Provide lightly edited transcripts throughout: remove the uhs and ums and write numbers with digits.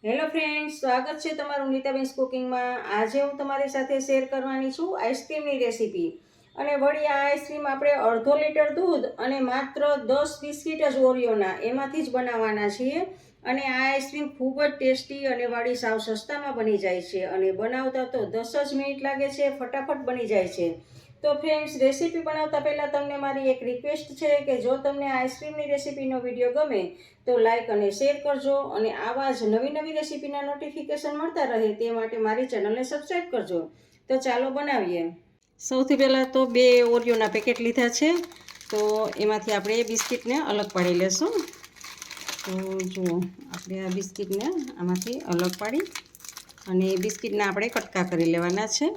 Hello friends, સ્વાગત છે તમારું નીતાબેન્સ કુકિંગમાં। આજે હું તમારી સાથે શેર કરવાની છું આઈસ્ક્રીમની રેસીપી। અને વળી આ આઈસ્ક્રીમ આપણે અડધો લીટર દૂધ અને માત્ર 10 બિસ્કિટ જ ઓરિયોના એમાંથી જ બનાવવાના છીએ। અને આ આઈસ્ક્રીમ ખૂબ જ ટેસ્ટી અને વળી સાવ સસ્તામાં બની જાય છે અને બનાવતા તો 10 જ મિનિટ લાગે છે, ફટાફટ બની જાય છે। તો ફ્રેન્ડ્સ, રેસીપી બનાવતા પહેલાં તમને મારી એક રિક્વેસ્ટ છે કે જો તમને આઈસ્ક્રીમની રેસીપીનો વિડીયો ગમે તો લાઇક અને શેર કરજો અને આવા જ નવી રેસીપીના નોટિફિકેશન મળતા રહે તે માટે મારી ચેનલને સબસ્ક્રાઈબ કરજો। તો ચાલો બનાવીએ। સૌથી પહેલાં તો 2 ઓરિયોના પેકેટ લીધા છે, તો એમાંથી આપણે બિસ્કિટને અલગ પાડી લેશું। તો જુઓ, આપણે આ બિસ્કિટને આમાંથી અલગ પાડી અને બિસ્કિટને આપણે કટકા કરી લેવાના છે।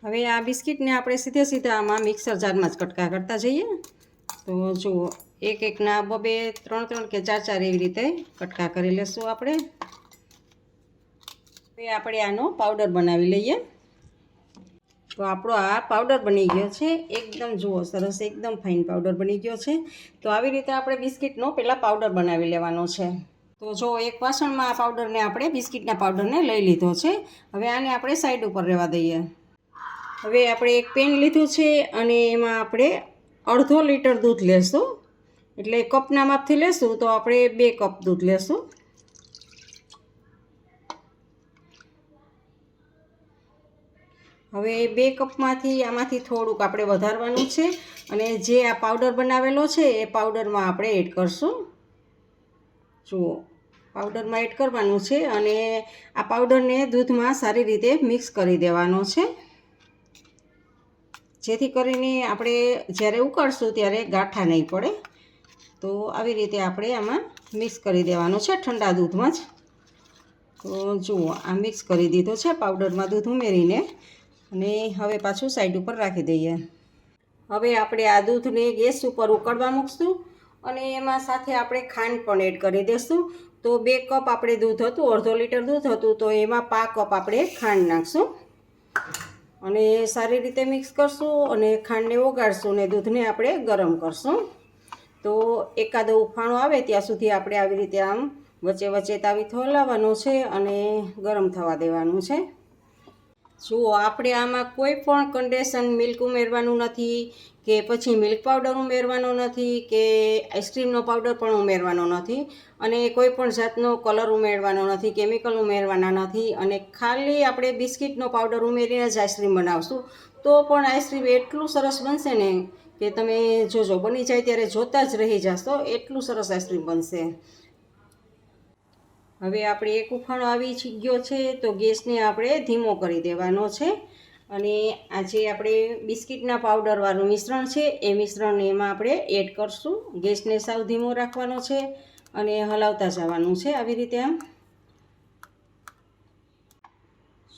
હવે આ બિસ્કિટને આપણે સીધા આમાં મિક્સર જારમાં જ કટકા કરતા જઈએ। તો જુઓ, એકના 2, 3 કે 4 એવી રીતે કટકા કરી લેશું આપણે। હવે આપણે આનો પાવડર બનાવી લઈએ। તો આપણો આ પાવડર બની ગયો છે, એકદમ જુઓ સરસ, એકદમ ફાઇન પાવડર બની ગયો છે। તો આવી રીતે આપણે બિસ્કિટનો પહેલાં પાવડર બનાવી લેવાનો છે। તો જો એક વાસણમાં આ પાવડરને આપણે બિસ્કિટના પાવડરને લઈ લીધો છે। હવે આને આપણે સાઈડ ઉપર રહેવા દઈએ। હવે આપણે એક પેન લીધું છે અને એમાં આપણે અડધો લીટર દૂધ લેશું। એટલે કપના માપથી લેશું તો આપણે 2 કપ દૂધ લેશું। હવે 2 કપમાંથી આમાંથી થોડુંક આપણે વધારવાનું છે અને જે આ પાવડર બનાવેલો છે એ પાવડરમાં આપણે એડ કરશું। જુઓ, પાવડરમાં એડ કરવાનું છે અને આ પાવડરને દૂધમાં સારી રીતે મિક્સ કરી દેવાનો છે, જેથી કરીને આપણે જ્યારે ઉકાળશું ત્યારે ગાંઠા નહીં પડે। તો આવી રીતે આપણે આમાં મિક્સ કરી દેવાનું છે ઠંડા દૂધમાં જ। તો જુઓ, આ મિક્સ કરી દીધો છે પાવડરમાં દૂધ ઉમેરીને, અને હવે પાછું સાઈડ ઉપર રાખી દઈએ। હવે આપણે આ દૂધને ગેસ ઉપર ઉકળવા મૂકશું અને એમાં સાથે આપણે ખાંડ પણ એડ કરી દઈશું। તો 2 કપ આપણે દૂધ હતું, અડધો લીટર દૂધ હતું, તો એમાં 5 કપ આપણે ખાંડ નાખશું અને સારી રીતે મિક્સ કરશું અને ખાંડને ઓગાળશું અને દૂધને આપણે ગરમ કરશું। તો એકાદો ઉફાણો આવે ત્યાં સુધી આપણે આવી રીતે આમ વચ્ચે તાવીથો હલાવવાનો છે અને ગરમ થવા દેવાનું છે। જુઓ, આપણે આમાં કોઈ પણ કન્ડેન્સ મિલ્ક ઉમેરવાનું નથી કે પછી મિલ્ક પાવડર ઉમેરવાનો નથી કે આઈસ્ક્રીમનો પાવડર પણ ઉમેરવાનો નથી અને કોઈ પણ જાતનો કલર ઉમેરવાનો નથી, કેમિકલ ઉમેરવાના નથી અને ખાલી આપણે બિસ્કિટનો પાવડર ઉમેરીને જ આઈસ્ક્રીમ બનાવશું તો પણ આઈસ્ક્રીમ એટલું સરસ બનશે ને કે તમે જોજો, બની જાય ત્યારે જોતા જ રહી જશો, એટલું સરસ આઈસ્ક્રીમ બનશે। હવે આપણે એક ઉફાણો આવી ગયો છે તો ગેસને આપણે ધીમો કરી દેવાનો છે અને આ જે આપણે બિસ્કિટના પાવડરવાળું મિશ્રણ છે એ મિશ્રણને એમાં આપણે એડ કરશું। ગેસને સાવ ધીમો રાખવાનો છે અને હલાવતા જવાનું છે આવી રીતે આમ।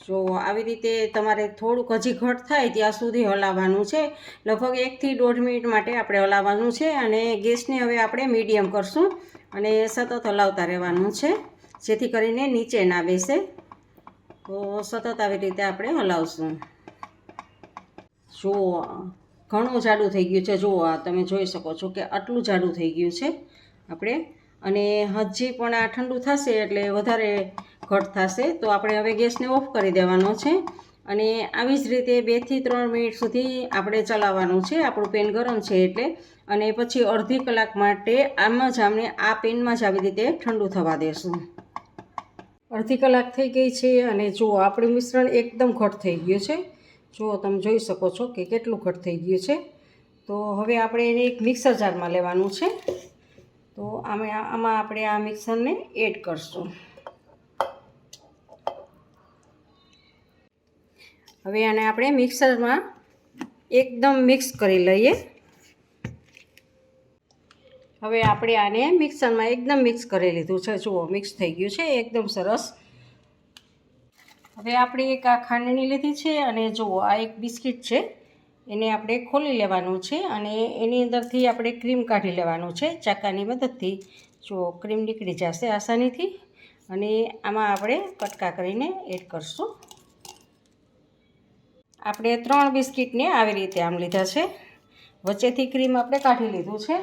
જો આવી રીતે તમારે થોડુંક હજી ઘટ થાય ત્યાં સુધી હલાવવાનું છે, લગભગ 1 થી 1.5 મિનિટ માટે આપણે હલાવવાનું છે અને ગેસને હવે આપણે મીડિયમ કરશું અને સતત હલાવતા રહેવાનું છે, જેથી કરીને નીચે ના બેસે। તો સતત આવી રીતે આપણે હલાવશું। જુઓ, ઘણું જાડું થઈ ગયું છે, જુઓ આ તમે જોઈ શકો છો કે આટલું જાડું થઈ ગયું છે આપણે, અને હજી પણ આ ઠંડુ થશે એટલે વધારે ઘટ થશે। તો આપણે હવે ગેસને ઓફ કરી દેવાનો છે અને આવી જ રીતે 2 થી 3 મિનિટ સુધી આપણે ચલાવવાનું છે, આપણું પેન ગરમ છે એટલે। અને પછી અડધી કલાક માટે આમાં જ આપણે આ પેનમાં જ આવી રીતે ઠંડુ થવા દેશું। અડધી કલાક થઈ ગઈ છે અને જુઓ આપણું મિશ્રણ એકદમ ઘટ થઈ ગયું છે। જુઓ, તમે જોઈ શકો છો કે કેટલું ઘટ થઈ ગયું છે। તો હવે આપણે એને એક મિક્સર જારમાં લેવાનું છે। તો આમાં આપણે આ મિક્સરને એડ કરશું। હવે આને આપણે મિક્સરમાં એકદમ મિક્સ કરી લઈએ। હવે આપણે આને મિક્સરમાં એકદમ મિક્સ કરી લીધું છે, જુઓ મિક્સ થઈ ગયું છે એકદમ સરસ। હવે આપણે એક આ ખાંડણી લીધી છે અને જુઓ આ એક બિસ્કિટ છે, એને આપણે ખોલી લેવાનું છે અને એની અંદરથી આપણે ક્રીમ કાઢી લેવાનું છે ચાકાની મદદથી। જુઓ, ક્રીમ નીકળી જશે આસાનીથી અને આમાં આપણે કટકા કરીને એડ કરશું। આપણે 3 બિસ્કિટને આવી રીતે આમ લીધા છે, વચ્ચેથી ક્રીમ આપણે કાઢી લીધું છે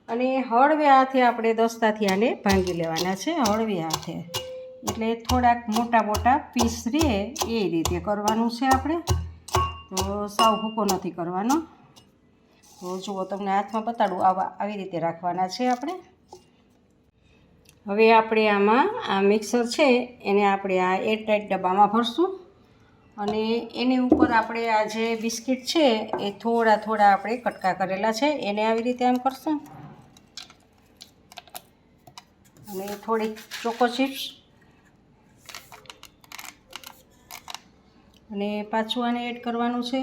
અને હળવે હાથે આપણે દસ્તાથી આને ભાંગી લેવાના છે, હળવે હાથે, એટલે થોડાક મોટા મોટા પીસ રહે એ રીતે કરવાનું છે આપણે, તો સાવ ભૂકો નથી કરવાનો. તો જુઓ તમને હાથમાં બતાડું, આવી રીતે રાખવાના છે આપણે. હવે આપણે આમાં આ મિક્સર છે એને આપણે આ એરટાઈટ ડબ્બામાં ભરશું અને એની ઉપર આપણે આ જે બિસ્કિટ છે એ થોડા થોડા આપણે કટકા કરેલા છે એને આવી રીતે આમ કરશું અને થોડીક ચોકો ચિપ્સ અને પાછું આને એડ કરવાનું છે.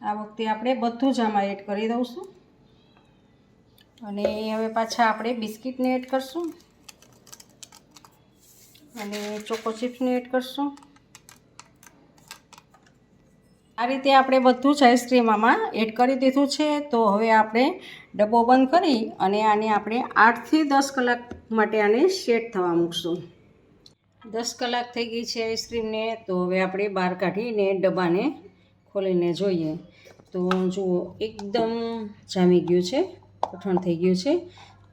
આ વખતે આપણે બધું જ આમાં એડ કરી દઈશું અને હવે પાછા આપણે બિસ્કિટને એડ કરશું અને ચોકો ચિપ્સને એડ કરશું. આ રીતે આપણે બધું જ આઈસ્ક્રીમ આમાં એડ કરી દીધું છે. તો હવે આપણે ડબ્બો બંધ કરી અને આને આપણે 8 થી 10 કલાક માટે આને સેટ થવા મૂકશું. 10 કલાક થઈ ગઈ છે આઈસ્ક્રીમને, તો હવે આપણે બહાર કાઢીને ડબ્બાને ખોલીને જોઈએ તો જુઓ એકદમ જામી ગયું છે, કઠણ થઈ ગયું છે.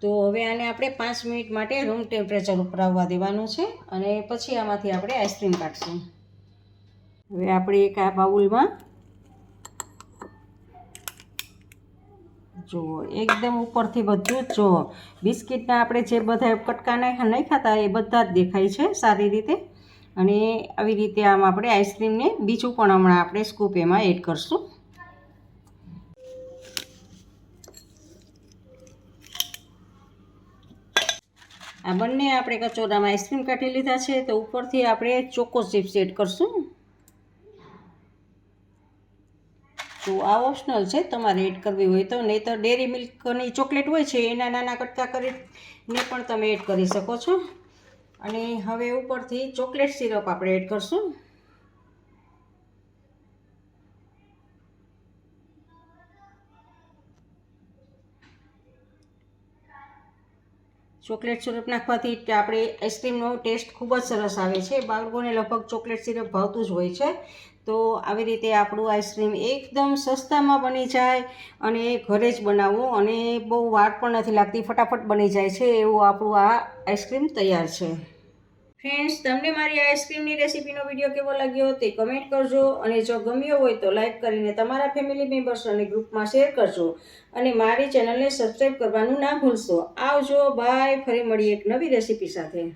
તો હવે આને આપણે 5 મિનિટ માટે રૂમ ટેમ્પરેચર ઉપર આવવા દેવાનું છે અને પછી આમાંથી આપણે આઈસ્ક્રીમ કાઢશું. હવે આપણે એક આ બાઉલમાં જુઓ એકદમ ઉપરથી બધું જ જુઓ બિસ્કિટના આપણે જે બધા કટકા નાખ્યા હતા એ બધા જ દેખાય છે સારી રીતે. અને આવી રીતે આમ આપણે આઈસ્ક્રીમને બીજું પણ હમણાં આપણે સ્કૂપ એમાં એડ કરશું. આ બંને આપણે કચોરામાં આઈસ્ક્રીમ કાઢી લીધા છે. તો ઉપરથી આપણે ચોકો ચિપ્સ એડ કરશું. તો આ ઓપ્શનલ છે, તમારે એડ કરવી હોય તો, નહીં તો ડેરી મિલ્કની ચોકલેટ હોય છે એના નાના કટકા કરીને પણ તમે એડ કરી શકો છો. અને હવે ઉપરથી ચોકલેટ સિરપ આપણે એડ કરશું. ચોકલેટ સિરપ નાખવાથી આપણે આઈસ્ક્રીમનો ટેસ્ટ ખૂબ જ સરસ આવે છે. બાળકોને લગભગ ચોકલેટ સિરપ ભાવતું જ હોય છે. તો આવી રીતે આપણું આઈસ્ક્રીમ એકદમ સસ્તામાં બની જાય અને ઘરે જ બનાવવું અને બહુ વાર પણ નથી લાગતી, ફટાફટ બની જાય છે એવું આપણું આ આઈસ્ક્રીમ તૈયાર છે. ફ્રેન્ડ્સ, તમને મારી આઈસ્ક્રીમની રેસીપીનો વિડીયો કેવો લાગ્યો તે કમેન્ટ કરજો અને જો ગમ્યો હોય તો લાઈક કરીને તમારા ફેમિલી મેમ્બર્સ અને ગ્રુપમાં શેર કરજો અને મારી ચેનલને સબસ્ક્રાઈબ કરવાનું ના ભૂલશો. આવજો, બાય. ફરી મળીએ એક નવી રેસીપી સાથે.